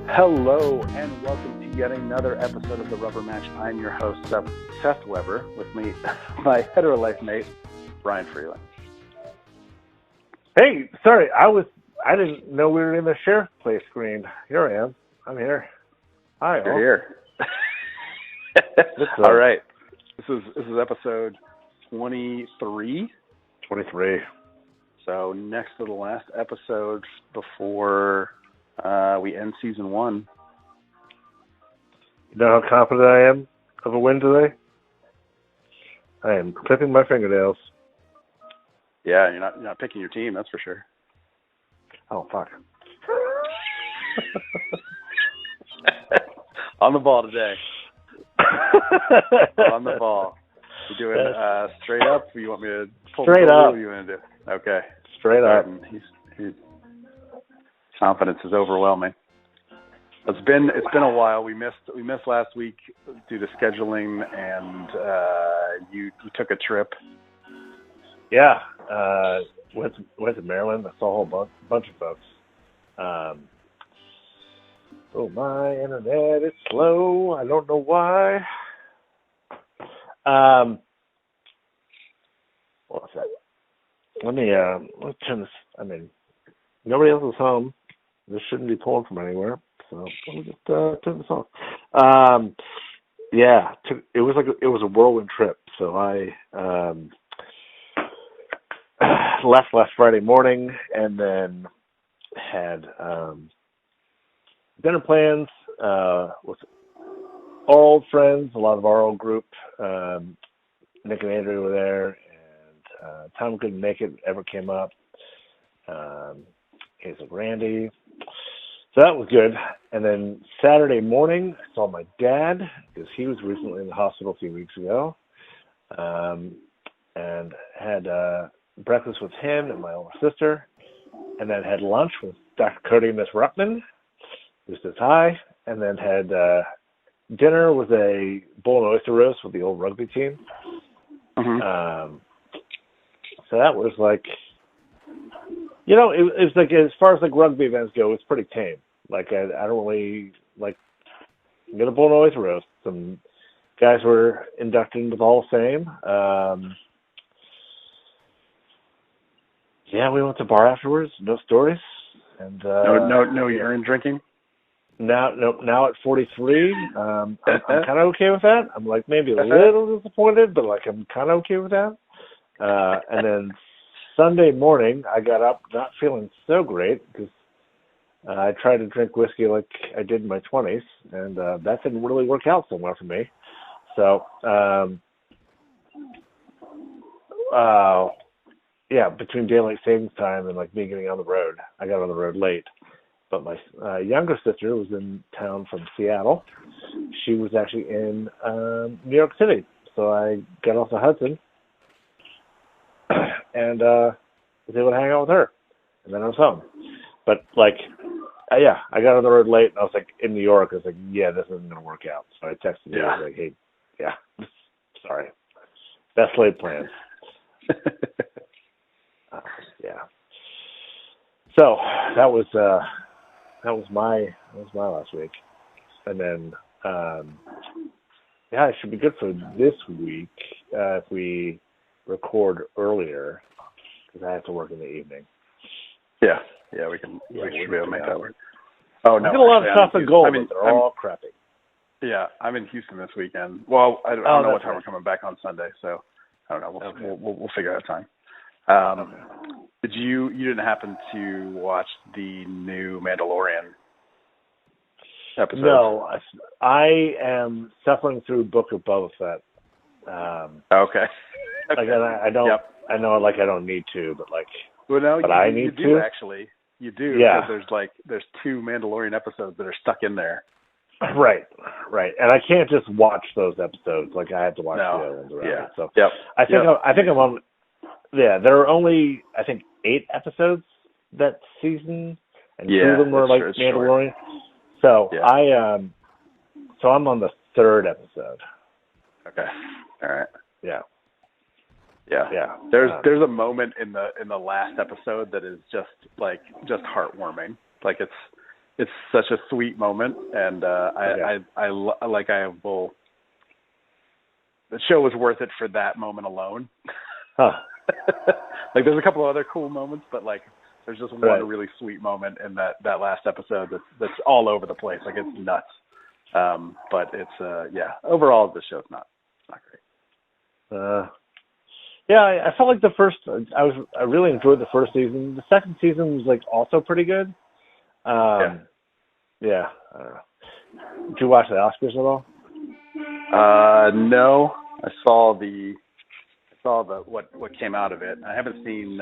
Hello and welcome to yet another episode of The Rubber Match. I'm your host, Seth Weber, with me, my hetero life mate, Brian Freeland. Hey, sorry, I didn't know we were in the share play screen. Here I am. I'm here. Hi, You're here. All right. This is episode 23. 23. So next to the last episode before we end season 1. You know how confident I am of a win today? I am clipping my fingernails. Yeah, you're not picking your team, that's for sure. Oh, fuck. On the ball today. On the ball. You doing straight up? Or you want me to pull straight up? What do you want to do? Okay. Straight up. His confidence is overwhelming. It's been a while. We missed last week due to scheduling, and you took a trip. Yeah. Went to Maryland. I saw a whole bunch of folks. Oh, my internet is slow. I don't know why. What's that? Let me turn this. I mean, nobody else is home. This shouldn't be pulling from anywhere. So let me just turn this on. Yeah, it was a whirlwind trip. So I left last Friday morning and then had dinner plans with our old friends, a lot of our old group. Nick and Andrew were there, and Tom couldn't make it, ever came up. Hazel Randy. So that was good. And then Saturday morning, I saw my dad, because he was recently in the hospital a few weeks ago, and had breakfast with him and my older sister, and then had lunch with Dr. Cody and Miss Ruppman, who says hi, and then had dinner with a bowl and oyster roast with the old rugby team. Mm-hmm. So that was like, it was like, as far as like rugby events go, it's pretty tame. Like I don't really like get a bowl and oyster roast. Some guys were inducted into the Hall of Fame. Yeah, we went to bar afterwards. No stories. And no urine drinking. Now at 43, I'm kind of okay with that. I'm like maybe a little disappointed, but like I'm kind of okay with that. And then Sunday morning, I got up not feeling so great because I tried to drink whiskey like I did in my 20s, and that didn't really work out so well for me. So, yeah, between daylight savings time and like me getting on the road, I got on the road late. But my younger sister was in town from Seattle. She was actually in New York City. So I got off the Hudson and was able to hang out with her. And then I was home. But, like, yeah, I got on the road late, and I was, like, in New York. I was like, yeah, this isn't going to work out. So I texted you. I was like, hey, yeah, sorry. Best laid plans. Yeah. So that was my last week, and then yeah, it should be good for this week if we record earlier because I have to work in the evening. Yeah, we should be able to make that work. Oh no, I got a lot of stuff in goal, but they're all crappy. Yeah, I'm in Houston this weekend. Well, I don't know what time we're coming back on Sunday, so I don't know. We'll figure out time. Did you didn't happen to watch the new Mandalorian episode? No, I am suffering through Book of Boba Fett. Okay. Like, I don't. Yep. I know, like, I don't need to, but like. Well, no, but I need you to. Do actually. You do. Yeah. Because there's 2 Mandalorian episodes that are stuck in there. Right. And I can't just watch those episodes. Like, I have to watch the other ones around it. So I think I'm on. Yeah, there are only, I think, 8 episodes that season, and 2 of them were like Mandalorian. Short. So I'm on the 3rd episode. Okay. All right. Yeah. There's a moment in the last episode that is just heartwarming. Like it's such a sweet moment, and the show was worth it for that moment alone. Huh. Like, there's a couple of other cool moments, but like, there's just one really sweet moment in that last episode that's all over the place. Like, it's nuts. But it's overall the show's not great. Yeah, I felt like the first. I really enjoyed the first season. The second season was like also pretty good. Yeah. I don't know. Did you watch the Oscars at all? No. I saw what came out of it. I haven't seen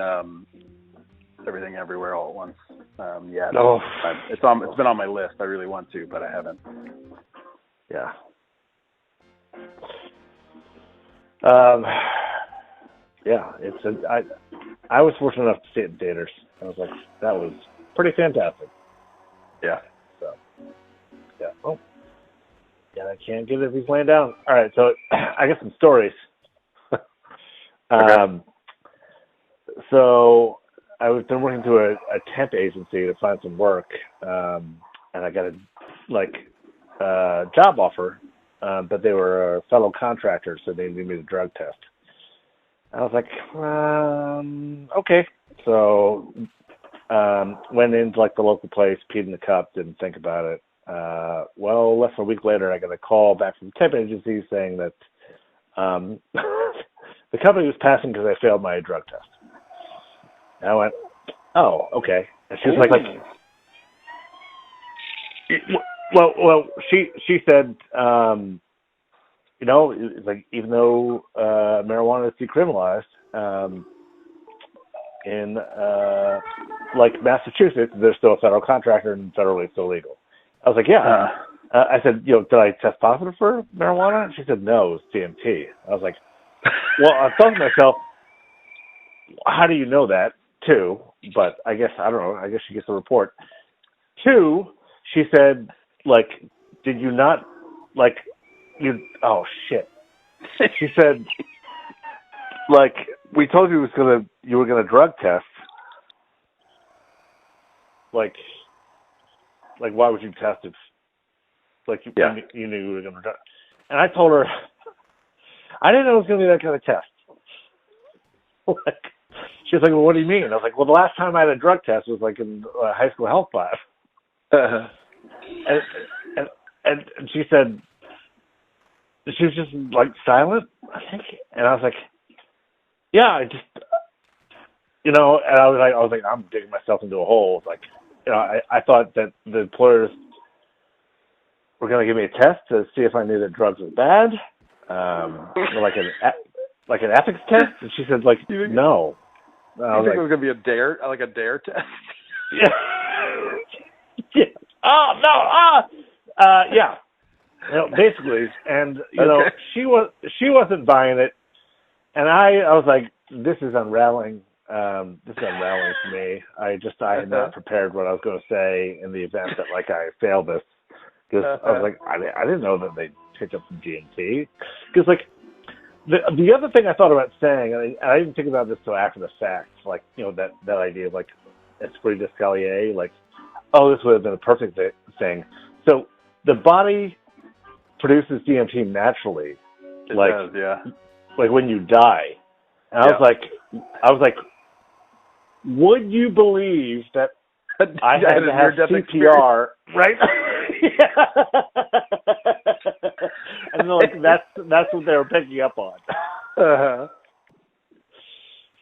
Everything Everywhere All at Once yet. No. It's been on my list. I really want to, but I haven't. Yeah. Yeah, I was fortunate enough to see it in theaters. I was like, that was pretty fantastic. Yeah. So, yeah. Oh. Yeah, I can't get it if he's laying down. All right, so I got some stories. Okay. So I've been working through a temp agency to find some work, and I got a job offer, but they were a fellow contractor, so they needed me to drug test. I was like, okay. So went into like the local place, peed in the cup, didn't think about it. Less than a week later, I got a call back from the temp agency saying that the company was passing because I failed my drug test. And I went, oh, okay. And she was like, she said, it's like, even though marijuana is decriminalized in like Massachusetts, there's still a federal contractor and federally it's illegal. I was like, yeah. I said, did I test positive for marijuana? And she said, no, it's DMT. I was like, well, I thought to myself, how do you know that? Two, but I guess, I don't know, I guess she gets the report. Two, she said, like, did you not, like, oh, shit. She said, like, we told you you were gonna drug test. Like, why would you test if, like, you knew you were gonna drug? And I told her, I didn't know it was gonna be that kind of test. Like, she was like, well, what do you mean? I was like, well, the last time I had a drug test was like in high school health class. And she said, she was just like silent, I think. And I was like, yeah, I just, and I was like, I'm digging myself into a hole. Like, I thought that the employers were going to give me a test to see if I knew that drugs were bad, like an ethics test. And she said, like, no. I think it was going to be a dare test? Yeah. Yeah. Oh, no. Yeah. Basically, and okay. she wasn't buying it, and I was like, this is unraveling. This is unraveling for me. I had not prepared what I was going to say in the event that like I failed this, because I was like, I didn't know that they picked up some GMT, because like the other thing I thought about saying, and I didn't think about this till after the fact, like that idea of like esprit d'escalier, like, oh, this would have been a perfect thing. So the body produces DMT naturally, like when you die. And I was like, would you believe that I had to have CPR, right? And they're like, that's what they were picking up on.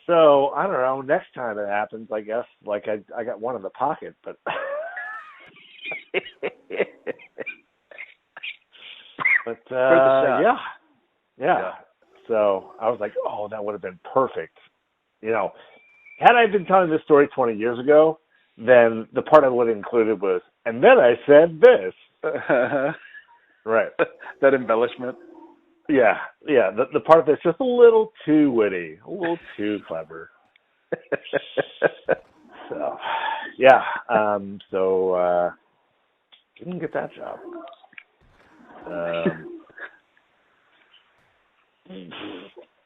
So I don't know. Next time it happens, I guess, like I got one in the pocket, but. But yeah. So I was like, oh, that would have been perfect. Had I been telling this story 20 years ago, then the part I would have included was, and then I said this. Right. That embellishment. Yeah. The part that's just a little too witty, a little too clever. So, yeah. Didn't get that job.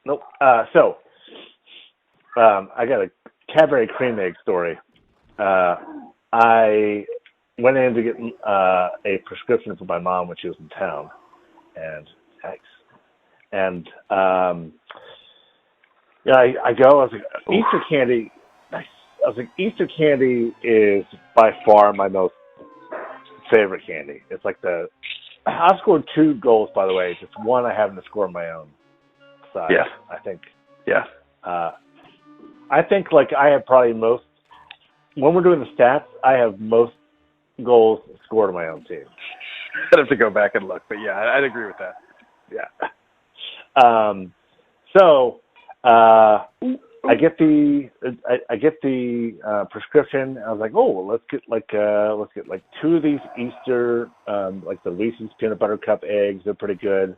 Nope. I got a Cadbury cream egg story. I went in to get a prescription for my mom when she was in town, and I go. I was like, Easter candy. I was like, Easter candy is by far my most favorite candy. It's like I scored 2 goals, by the way. Just one I happen to score my own side. Yeah. I think. Yeah. I think like I have probably most. When we're doing the stats, I have most goals scored on my own team. I'd have to go back and look, but yeah, I'd agree with that. Yeah. So I get the prescription. I was like, oh, well, let's get like 2 of these Easter like the Reese's peanut butter cup eggs. They're pretty good,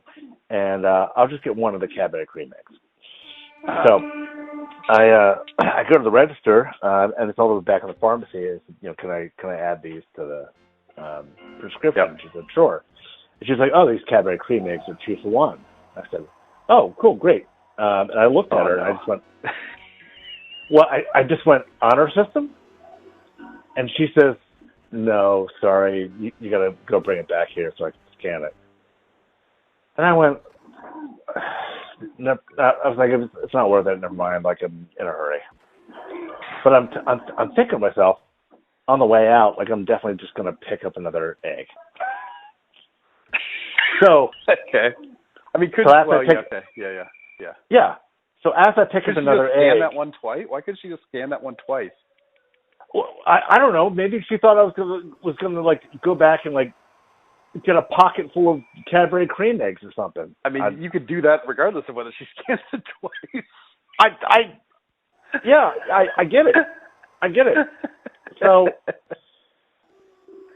and I'll just get one of the Cadbury cream eggs. So I go to the register, and it's all the way back in the pharmacy. Is can I add these to the prescription? Yep. She said, sure. And she's like, oh, these Cadbury cream eggs are 2 for 1. I said, oh, cool, great. And I looked at her and I just went, well, I just went, honor system? And she says, no, sorry, you got to go bring it back here so I can scan it. And I went, no, I was like, it's not worth it, never mind, like I'm in a hurry. But I'm thinking to myself, on the way out, like I'm definitely just going to pick up another egg. So, okay. I mean, Yeah. So as I pick up another egg, scan that one twice. Why couldn't she just scan that one twice? Well, I don't know. Maybe she thought I was gonna like go back and like get a pocket full of Cadbury cream eggs or something. I mean, you could do that regardless of whether she scans it twice. I get it. I get it. So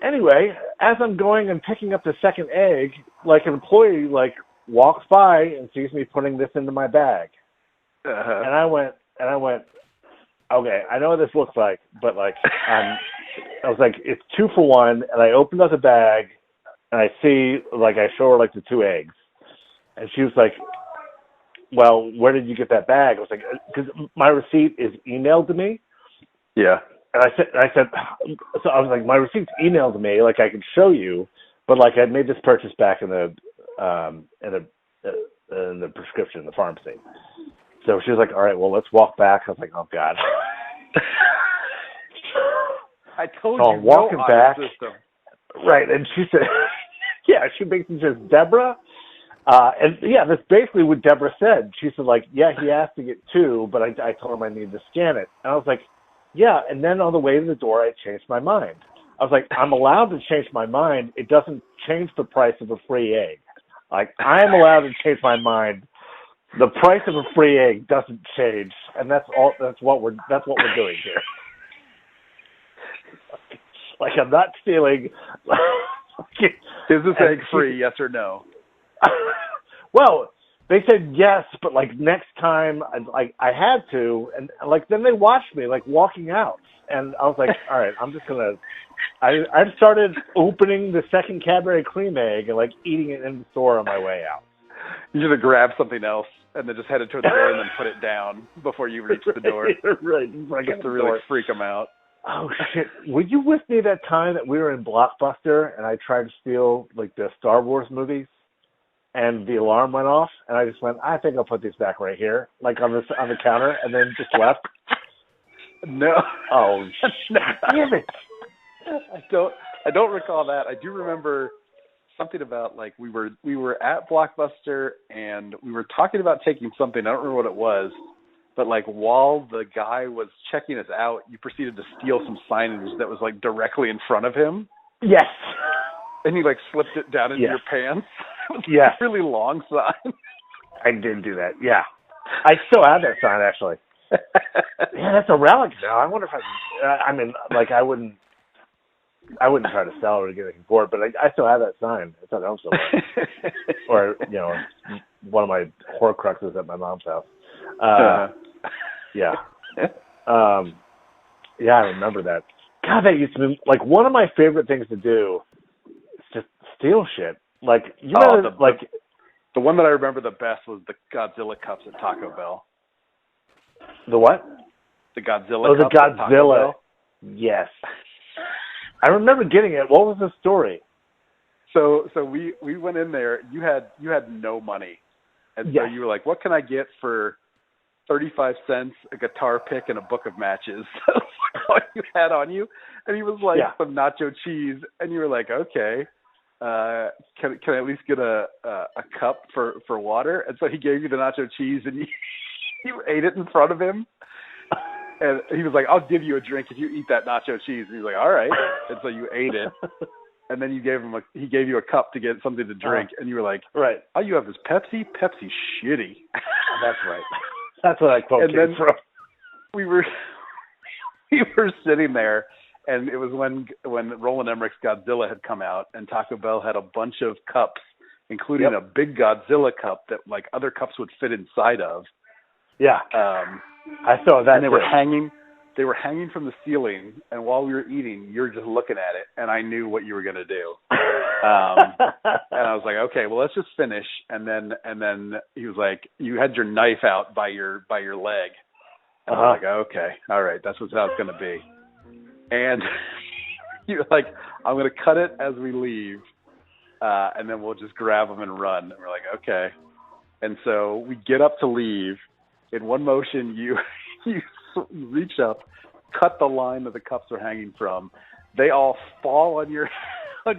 anyway, as I'm going and picking up the second egg, like an employee like walks by and sees me putting this into my bag. Uh-huh. And I went, okay, I know what this looks like, but like, I was like, it's 2 for 1, and I opened up the bag, and I show her like the 2 eggs, and she was like, well, where did you get that bag? I was like, because my receipt is emailed to me. Yeah. And I said, so I was like, my receipt's emailed to me, like I can show you, but like I made this purchase back in the prescription in the pharmacy. So she was like, all right, well, let's walk back. I was like, oh, God. I told so you, I'm walking back. System. Right, and she said, yeah, she basically says, Deborah? And, yeah, that's basically what Deborah said. She said, like, yeah, he asked to get 2, but I told him I needed to scan it. And I was like, yeah, and then on the way to the door, I changed my mind. I was like, I'm allowed to change my mind. It doesn't change the price of a free egg. Like, I am allowed to change my mind. The price of a free egg doesn't change, and that's what we're doing here. Like, I'm not stealing. Is this egg free? Yes or no? Well, they said yes, but like next time, I had to, and like then they watched me like walking out, and I was like, all right, I'm just gonna. I started opening the second Cadbury cream egg and like eating it in the store on my way out. You should have grabbed something else and then just headed toward the door and then put it down before you reached the door. Right. Just to really freak them out. Oh, shit. Were you with me that time that we were in Blockbuster and I tried to steal, like, the Star Wars movies? And the alarm went off, and I just went, I think I'll put these back right here, like on the counter, and then just left? No. Oh, damn it. I don't recall that. I do remember something about, like, we were at Blockbuster, and we were talking about taking something. I don't remember what it was. But, like, while the guy was checking us out, you proceeded to steal some signage that was, like, directly in front of him. Yes. And you, like, slipped it down into your pants. It was a really long sign. I did do that, yeah. I still have that sign, actually. Yeah, that's a relic now. I wonder if I mean, like, I wouldn't try to sell it or get anything for it, but I still have that sign. It's at home somewhere. Or, you know, one of my Horcruxes at my mom's house. Yeah. Yeah, I remember that. God, that used to be, like, one of my favorite things to do is just steal shit. Like, you know, the one that I remember the best was the Godzilla cups at Taco Bell. The what? The Godzilla cups at Taco Bell. Yes. I remember getting it. What was the story? So we went in there. You had no money, and so you were like, "What can I get for 35 cents, a guitar pick, and a book of matches?" That's all you had on you. And he was like, "Some nacho cheese," and you were like, "Okay, can I at least get a cup for water?" And so he gave you the nacho cheese, and you ate it in front of him. And he was like, "I'll give you a drink if you eat that nacho cheese." And he was like, "All right." And so you ate it. And then he gave you a cup to get something to drink, and you were like, "Right, all you have is Pepsi? Pepsi's shitty." That's right. That's what I quote came from. We were sitting there, and it was when Roland Emmerich's Godzilla had come out, and Taco Bell had a bunch of cups, including a big Godzilla cup that like other cups would fit inside of. Yeah. I saw that. And they were hanging from the ceiling, and while we were eating, you're just looking at it, and I knew what you were going to do. And I was like, okay, well, let's just finish. And then he was like, you had your knife out by your leg. And I was like, okay, all right, that's how it's going to be. And you're like, I'm going to cut it as we leave, and then we'll just grab them and run. And we're like, okay. And so we get up to leave. In one motion, you reach up, cut the line that the cups are hanging from. They all fall on your head.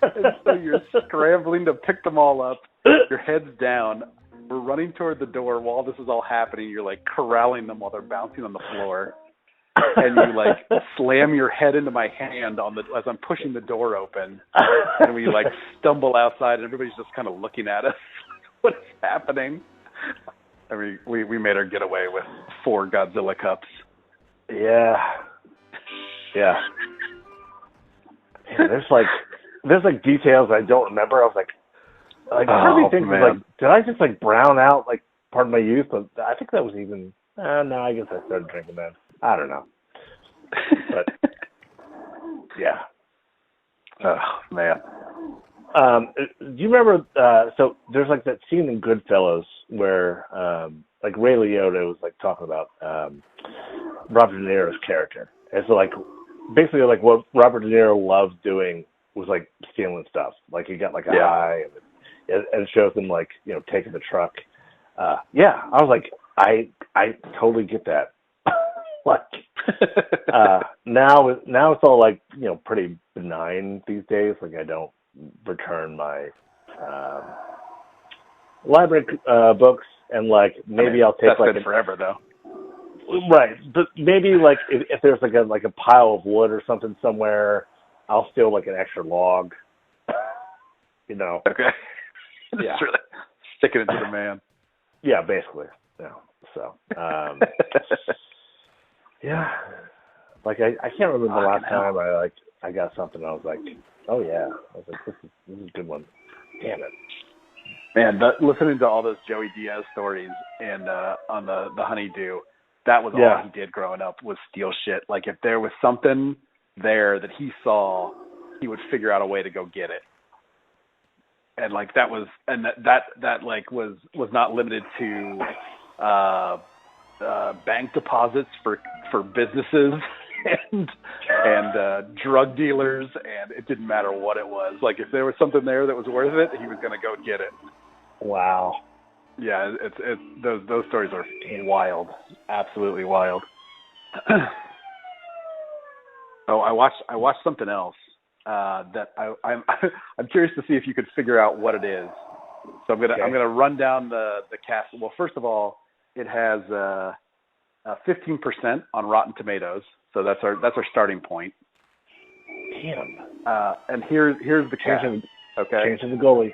And so you're scrambling to pick them all up. Your head's down. We're running toward the door while this is all happening. You're like corralling them while they're bouncing on the floor. And you like slam your head into my hand as I'm pushing the door open. And we like stumble outside, and everybody's just kind of looking at us. What is happening? I mean, we made our getaway with 4 Godzilla cups. Yeah. Man, there's details I don't remember. I was like part of me thinks like, did I just like brown out like part of my youth? But I think that was even. No, I guess I started drinking then. I don't know. But yeah. Oh man. Do you remember? So there's like that scene in Goodfellas where like Ray Liotta was like talking about Robert De Niro's character. And so like basically like what Robert De Niro loved doing was like stealing stuff. Like he got like a high, and it shows him like taking the truck. I was like I totally get that. Like now it's all like pretty benign these days. Like I don't return my library books, and like maybe I'll take that's like forever though. Right, but maybe like if there's like a pile of wood or something somewhere, I'll steal like an extra log. Okay. Just really sticking it to the man. Yeah, basically. Yeah. So. Yeah. Like I can't remember the last time I got something. I was like, oh yeah. I was like, this is a good one. Damn it. Man, listening to all those Joey Diaz stories and on the Honeydew, that was all he did growing up was steal shit. Like if there was something there that he saw, he would figure out a way to go get it. And like that was not limited to bank deposits for businesses and drug dealers, and it didn't matter what it was. Like if there was something there that was worth it, he was going to go get it. Wow. Yeah, those stories are wild, absolutely wild. Oh, I watched something else that I'm curious to see if you could figure out what it is. So I'm gonna run down the cast. Well, first of all, it has 15% on Rotten Tomatoes, so that's our starting point. Damn. And here's the cast. Okay. Changing the goalie.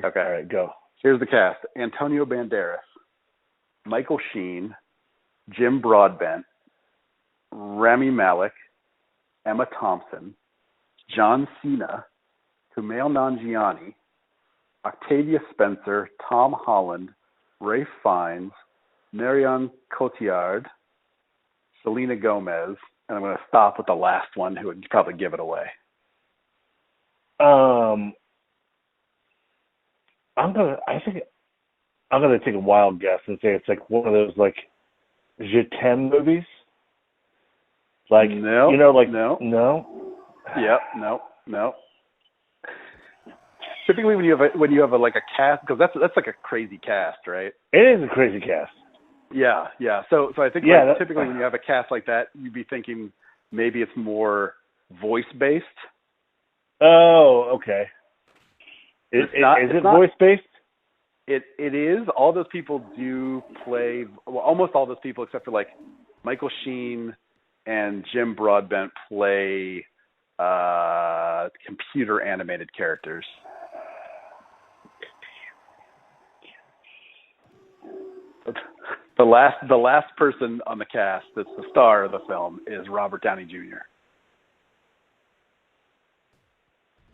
Okay. All right, go. Here's the cast: Antonio Banderas, Michael Sheen, Jim Broadbent, Rami Malek, Emma Thompson, John Cena, Kumail Nanjiani, Octavia Spencer, Tom Holland, Ralph Fiennes, Marion Cotillard, Selena Gomez, and I'm going to stop with the last one, who would probably give it away. I think I'm gonna take a wild guess and say it's like one of those like Je t'aime movies. Like, no, you know, like no. Yep, no. Typically, when you have like a cast, because that's like a crazy cast, right? It is a crazy cast. Yeah. So I think typically when you have a cast like that, you'd be thinking maybe it's more voice based. Oh, okay. Is it voice based? It is. All those people do play. Well, almost all those people, except for like Michael Sheen and Jim Broadbent, play computer animated characters. The last person on the cast that's the star of the film is Robert Downey Jr.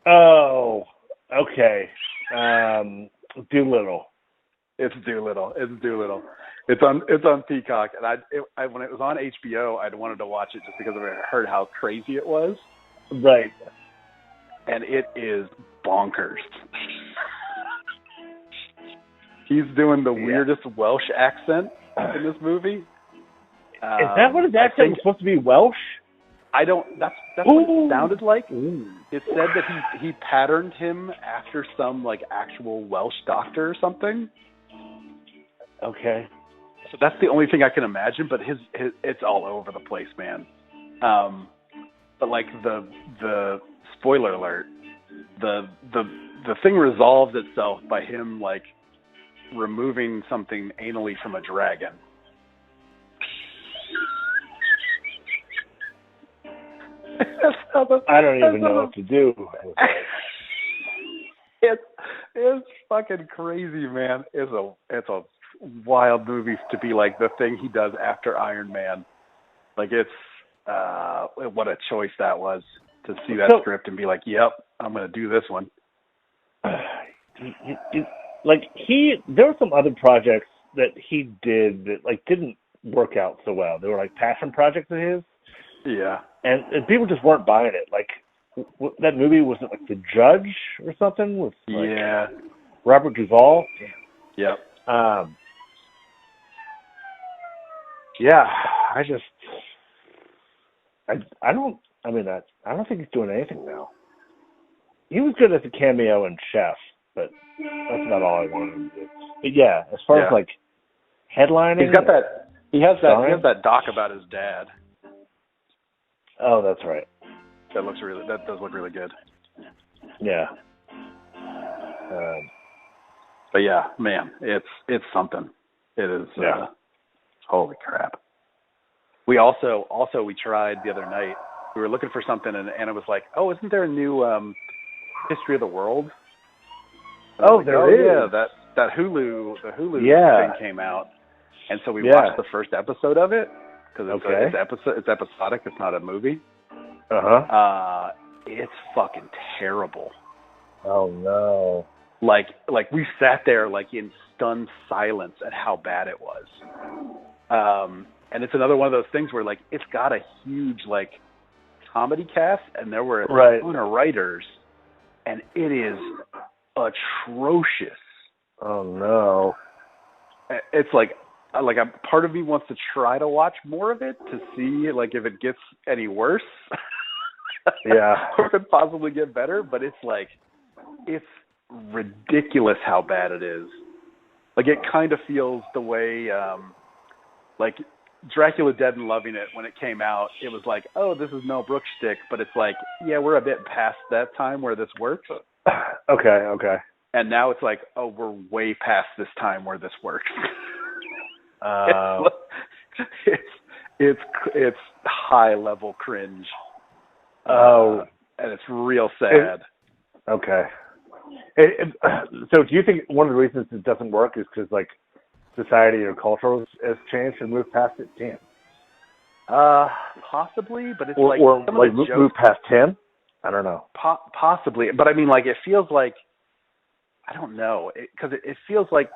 Oh, okay. Dolittle. It's Dolittle. It's on Peacock, and I when it was on HBO, I'd wanted to watch it just because I heard how crazy it was. Right. And it is bonkers. He's doing the weirdest Welsh accent in this movie. Is that what his accent was supposed to be, Welsh? I don't. That's what it sounded like. Ooh. It said that he patterned him after some like actual Welsh doctor or something. Okay. So that's the only thing I can imagine. But his it's all over the place, man. But like the spoiler alert, the thing resolves itself by him like removing something anally from a dragon. I don't even know what to do with that. It's fucking crazy, man. It's a wild movie to be like the thing he does after Iron Man. Like it's what a choice that was to see that script and be like, yep, I'm gonna do this one. There were some other projects that he did that like didn't work out so well. They were like passion projects of his. Yeah. And people just weren't buying it. Like that movie, was it like The Judge or something with Robert Duvall? Yep. I don't think he's doing anything now. He was good as a cameo in Chef, but that's about all I wanted him to do. But yeah, as far as like headlining, he's got that. He has that doc about his dad. Oh, that's right. That does look really good. Yeah. But yeah, man, it's something. It is. Yeah. Holy crap. We also we tried the other night. We were looking for something, and Anna was like, "Oh, isn't there a new History of the World?" Oh, there is. Yeah, that Hulu thing came out, and so we watched the first episode of it because it's episodic. It's not a movie. It's fucking terrible. Oh no. Like we sat there like in stunned silence at how bad it was. And it's another one of those things where like it's got a huge like comedy cast, and there were a ton of writers, and it is atrocious. Oh no. It's like a part of me wants to try to watch more of it to see like if it gets any worse. Yeah. Or if it possibly get better, but it's ridiculous how bad it is. Like it kind of feels the way like Dracula Dead and Loving It, when it came out, it was like, oh, this is Mel Brooks shtick, but it's like, yeah, we're a bit past that time where this works. Okay. And now it's like, oh, we're way past this time where this works. It's high level cringe. And it's real sad. Okay. So do you think one of the reasons it doesn't work is because like society or culture has changed and moved past it? Damn. Possibly, but it's move past him? I don't know. Possibly, but I mean, like it feels like, I don't know, because it feels like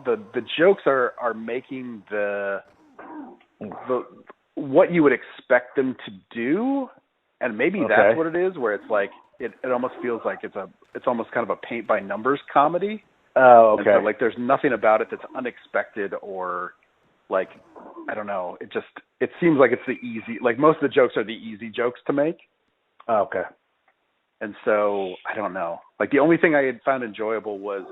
the jokes are making the what you would expect them to do, and maybe that's what it is, where it's like it almost feels like it's almost kind of a paint by numbers comedy. Oh, okay. And so, like, there's nothing about it that's unexpected or like, I don't know. It seems like it's the easy, like most of the jokes are the easy jokes to make. Oh, okay. And so I don't know. Like the only thing I had found enjoyable was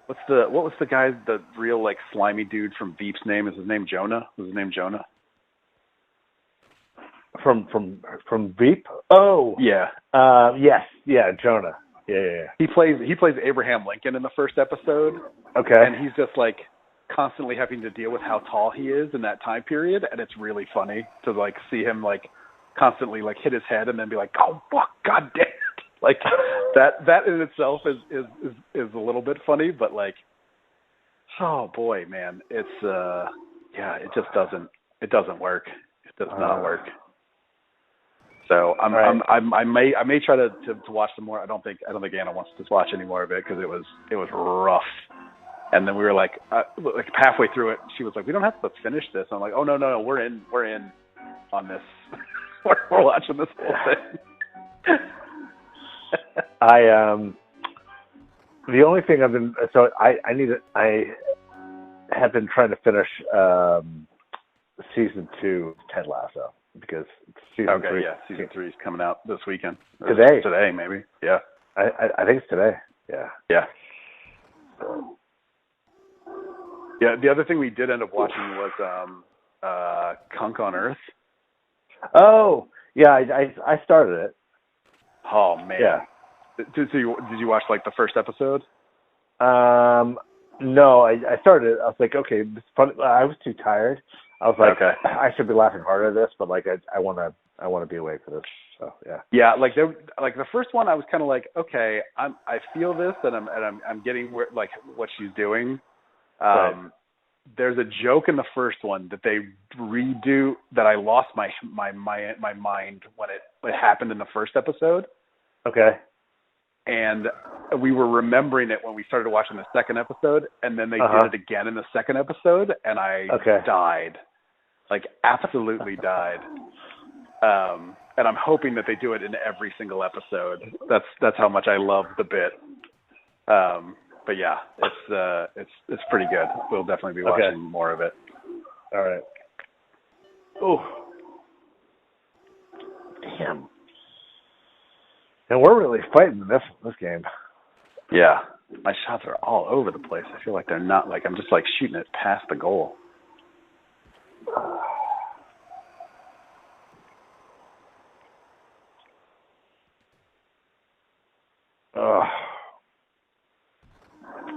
what was the guy, the real like slimy dude from Veep's name? Is his name Jonah? Was his name Jonah? From Veep? Oh. Yeah. Yes. Yeah, Jonah. Yeah. He plays Abraham Lincoln in the first episode. Okay. And he's just like constantly having to deal with how tall he is in that time period, and it's really funny to like see him like constantly like hit his head and then be like, "Oh fuck, god damn it!" Like that in itself is a little bit funny, but like, oh boy, man, it's it just doesn't work. It does not work. So I may try to watch some more. I don't think Anna wants to watch any more of it because it was rough. And then we were like halfway through it, she was like, "We don't have to finish this." I'm like, "Oh no, we're in on this. we're watching this whole thing." The only thing I have been trying to finish season 2 of Ted Lasso because season 3. Yeah, season 3 is coming out this weekend. Today maybe. Yeah. I think it's today. Yeah. Yeah. Yeah, the other thing we did end up watching was Cunk on Earth. Oh, yeah, I started it. Oh man. Yeah. Did you watch like the first episode? No, I started it. I was like, okay, this is funny. I was too tired. I was like, okay, I should be laughing harder at this, but like I want to be awake for this. So yeah. Yeah, like the first one, I was kind of like, okay, I feel this, and I'm getting like what she's doing. Right. There's a joke in the first one that they redo that I lost my mind when it happened in the first episode. Okay. And we were remembering it when we started watching the second episode, and then they did it again in the second episode, and I died, like absolutely died. And I'm hoping that they do it in every single episode. That's how much I love the bit. But yeah, it's pretty good. We'll definitely be watching more of it. All right. Oh, damn. And we're really fighting this game. Yeah, my shots are all over the place. I feel like they're not like I'm just like shooting it past the goal.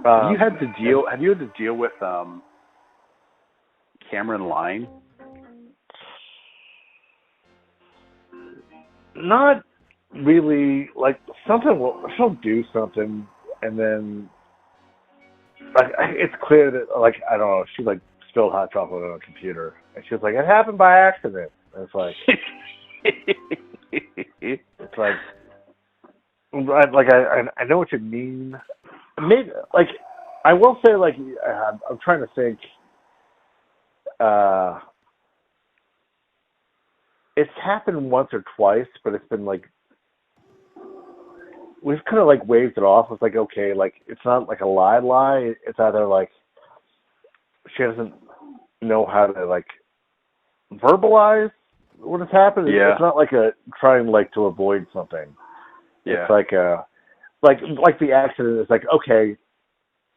Have you had to deal with Cameron lying? Not really. Like she'll do something, and then like it's clear that like I don't know. She like spilled hot chocolate on a computer, and she was like, "It happened by accident." And it's like, it's like I know what you mean. Maybe like I will say like I'm trying to think. It's happened once or twice, but it's been like we've kind of like waved it off. It's like okay, like it's not like a lie. It's either like she doesn't know how to like verbalize what has happened. Yeah. It's not like a trying like to avoid something. Yeah. It's like like the accident is like okay,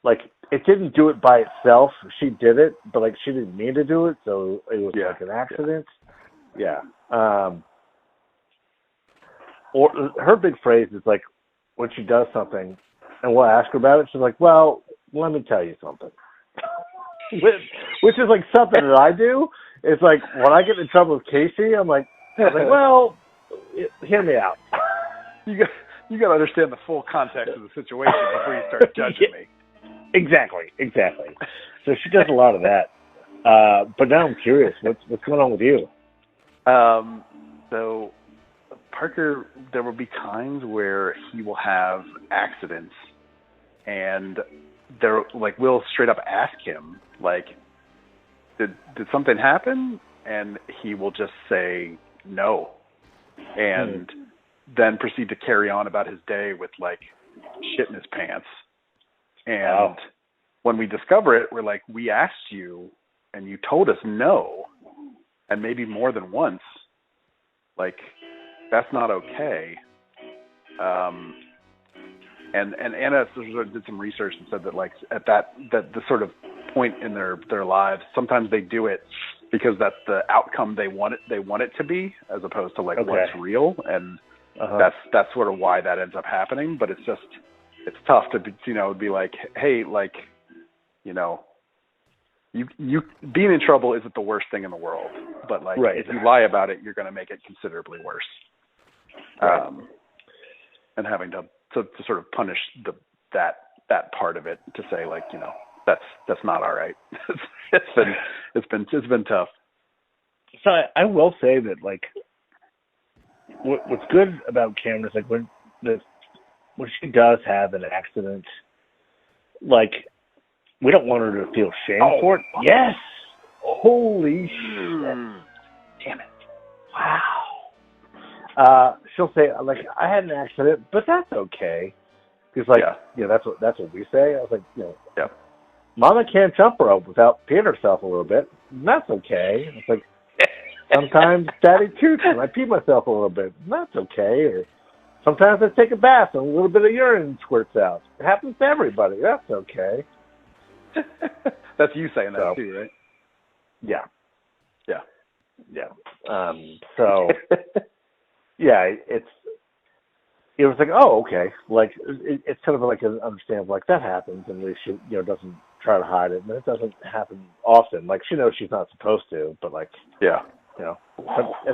like it didn't do it by itself. She did it, but like she didn't mean to do it, so it was like an accident. Yeah. Or her big phrase is like when she does something, and we'll ask her about it. She's like, "Well, let me tell you something," which is like something that I do. It's like when I get in trouble with Casey, I'm like, "Well, hear me out." You got to understand the full context of the situation before you start judging me. Exactly. So she does a lot of that. But now I'm curious, what's going on with you? So Parker, there will be times where he will have accidents, and we'll straight up ask him, like, did something happen? And he will just say no, and then proceed to carry on about his day with like shit in his pants. And when we discover it, we're like, we asked you and you told us no, and maybe more than once, like, that's not okay. And Anna sort of did some research and said that, like, at that the sort of point in their lives, sometimes they do it because that's the outcome they want it to be, as opposed to, like, what's real, and that's sort of why that ends up happening. But it's tough to be like, hey, like, you being in trouble isn't the worst thing in the world, but, like, if you lie about it, you're going to make it considerably worse. And having to sort of punish that part of it, to say, like, that's not all right. It's been tough. So I will say that, like, what's good about Cameron is, like, when she does have an accident, like, we don't want her to feel shame for it. Yes. Holy shit. Damn it. Wow. She'll say, like, I had an accident, but that's okay. Because, like, that's what we say. I was like, Mama can't jump rope without peeing herself a little bit. And that's okay. It's like, sometimes Daddy toots and I pee myself a little bit. And that's okay. Or sometimes I take a bath and a little bit of urine squirts out. It happens to everybody. That's okay. That's you saying that too, right? Yeah. So, it was like, oh, okay. Like, it's kind of like an understandable, like, that happens, and she, doesn't try to hide it, and it doesn't happen often. Like, she knows she's not supposed to, but, like, it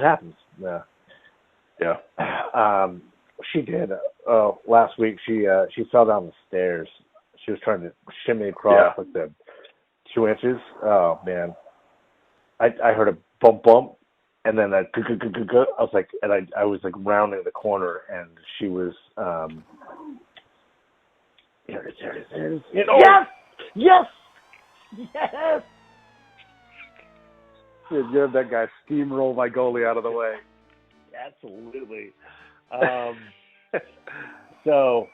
happens. She did. Last week she fell down the stairs. She was trying to shimmy across like the 2 inches. Oh man, I heard a bump, and then I was like, and I was like rounding the corner, and she was there it is. Yes. You had that guy steamroll my goalie out of the way. Absolutely. So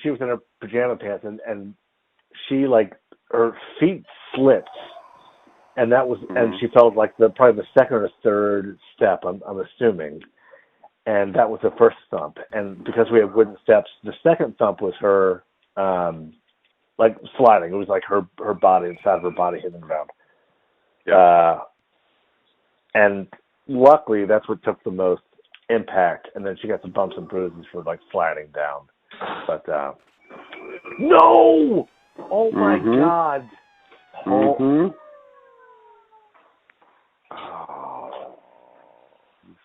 she was in her pajama pants, and she, like, her feet slipped, and that was, and she felt like probably the second or third step, I'm assuming, and that was the first thump. And because we have wooden steps, the second thump was her, like, sliding. It was like her body, inside of her body hitting the ground. And luckily, that's what took the most impact. And then she got some bumps and bruises for, like, sliding down. But no! Oh my God! Oh, you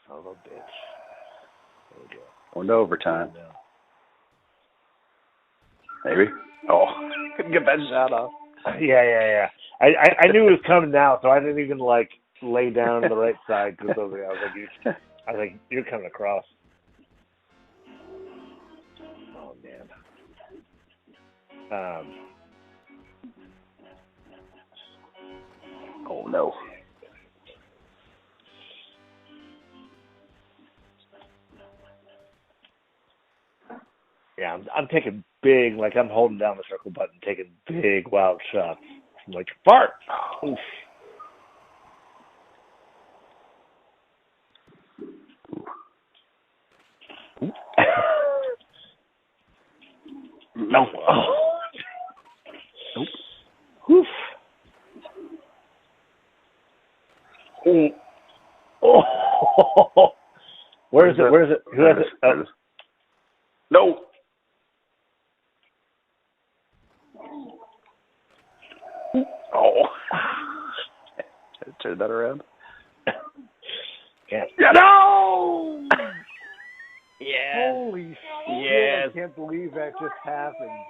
son of a bitch! There we go. Going to overtime. Maybe. Oh, couldn't get that shot off. Yeah. I knew it was coming now, so I didn't even, like, lay down on the right side, because I was like, you're coming across. Oh man. Oh no. Yeah, I'm taking big, like, I'm holding down the circle button, taking big wild shots. I'm like, fart. Oof. No. Oh. Nope. Oof. Oh. Where is it? Who has it? Oh. No. Oh. Turn that around. Yeah. No! Yes. Holy shit. Yes. I can't believe that just happened.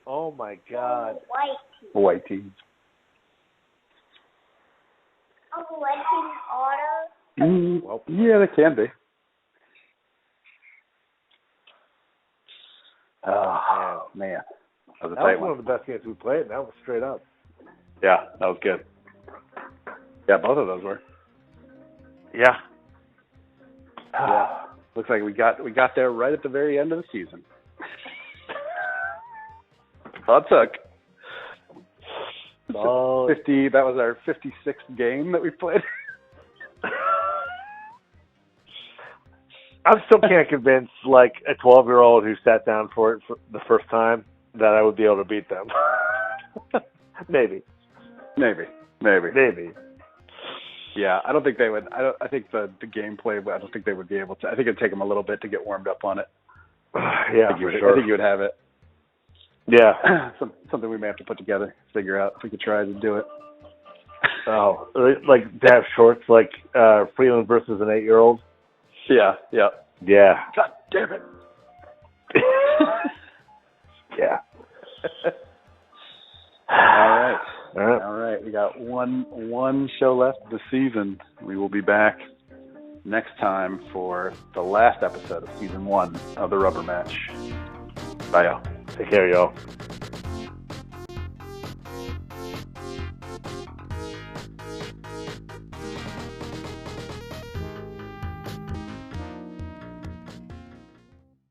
Oh my God. White tees. Uncle White tees auto? Well, yeah, they can be. Oh, man. That was one of the best games we played, and that was straight up. Yeah, that was good. Yeah, both of those were. Yeah. Looks like we got there right at the very end of the season. Well, it took. That was our 56th game that we played. I still can't convince like a 12-year-old who sat down for it for the first time that I would be able to beat them. Maybe. Yeah, I don't think they would. I think the gameplay. I don't think they would be able to. I think it'd take them a little bit to get warmed up on it. Yeah, I think you would have it. Yeah, something we may have to put together, figure out if we could try to do it. Oh, like to have shorts like Freeland versus an 8-year-old. Yeah. God damn it. Yeah. All right. We got one show left of the season. We will be back next time for the last episode of season 1 of the Rubber Match. Bye, y'all. Take care, y'all.